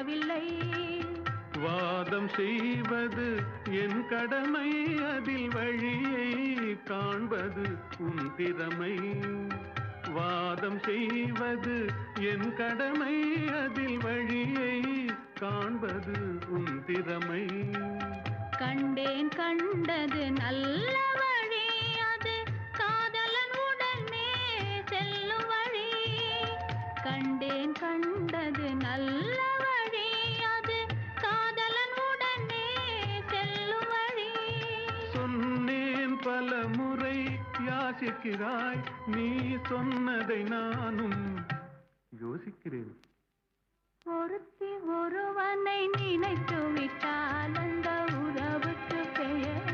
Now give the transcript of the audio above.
புரியவில்லை. வாதம் செய்வது என் கடமை, அதில் வழியை காண்பது உன் திறமை. வாதம் செய்வது என் கடமை, அதில் வழியை காண்பது உன் திறமை. கண்டேன் கண்டது நல்ல வழி, அது காதலன் உடனே செல்லும் வழி. கண்டேன் கண்டது நல்ல வழி, அது காதலன் உடனே செல்லும் வழி. சொன்னேன் பல முறை யாசிக்கிறாய், நீ சொன்னதை நானும் யோசிக்கிறேன். ஒருத்தி ஒருவனை நினைத்து விட்டால் அந்த உறவுக்கு பெயர்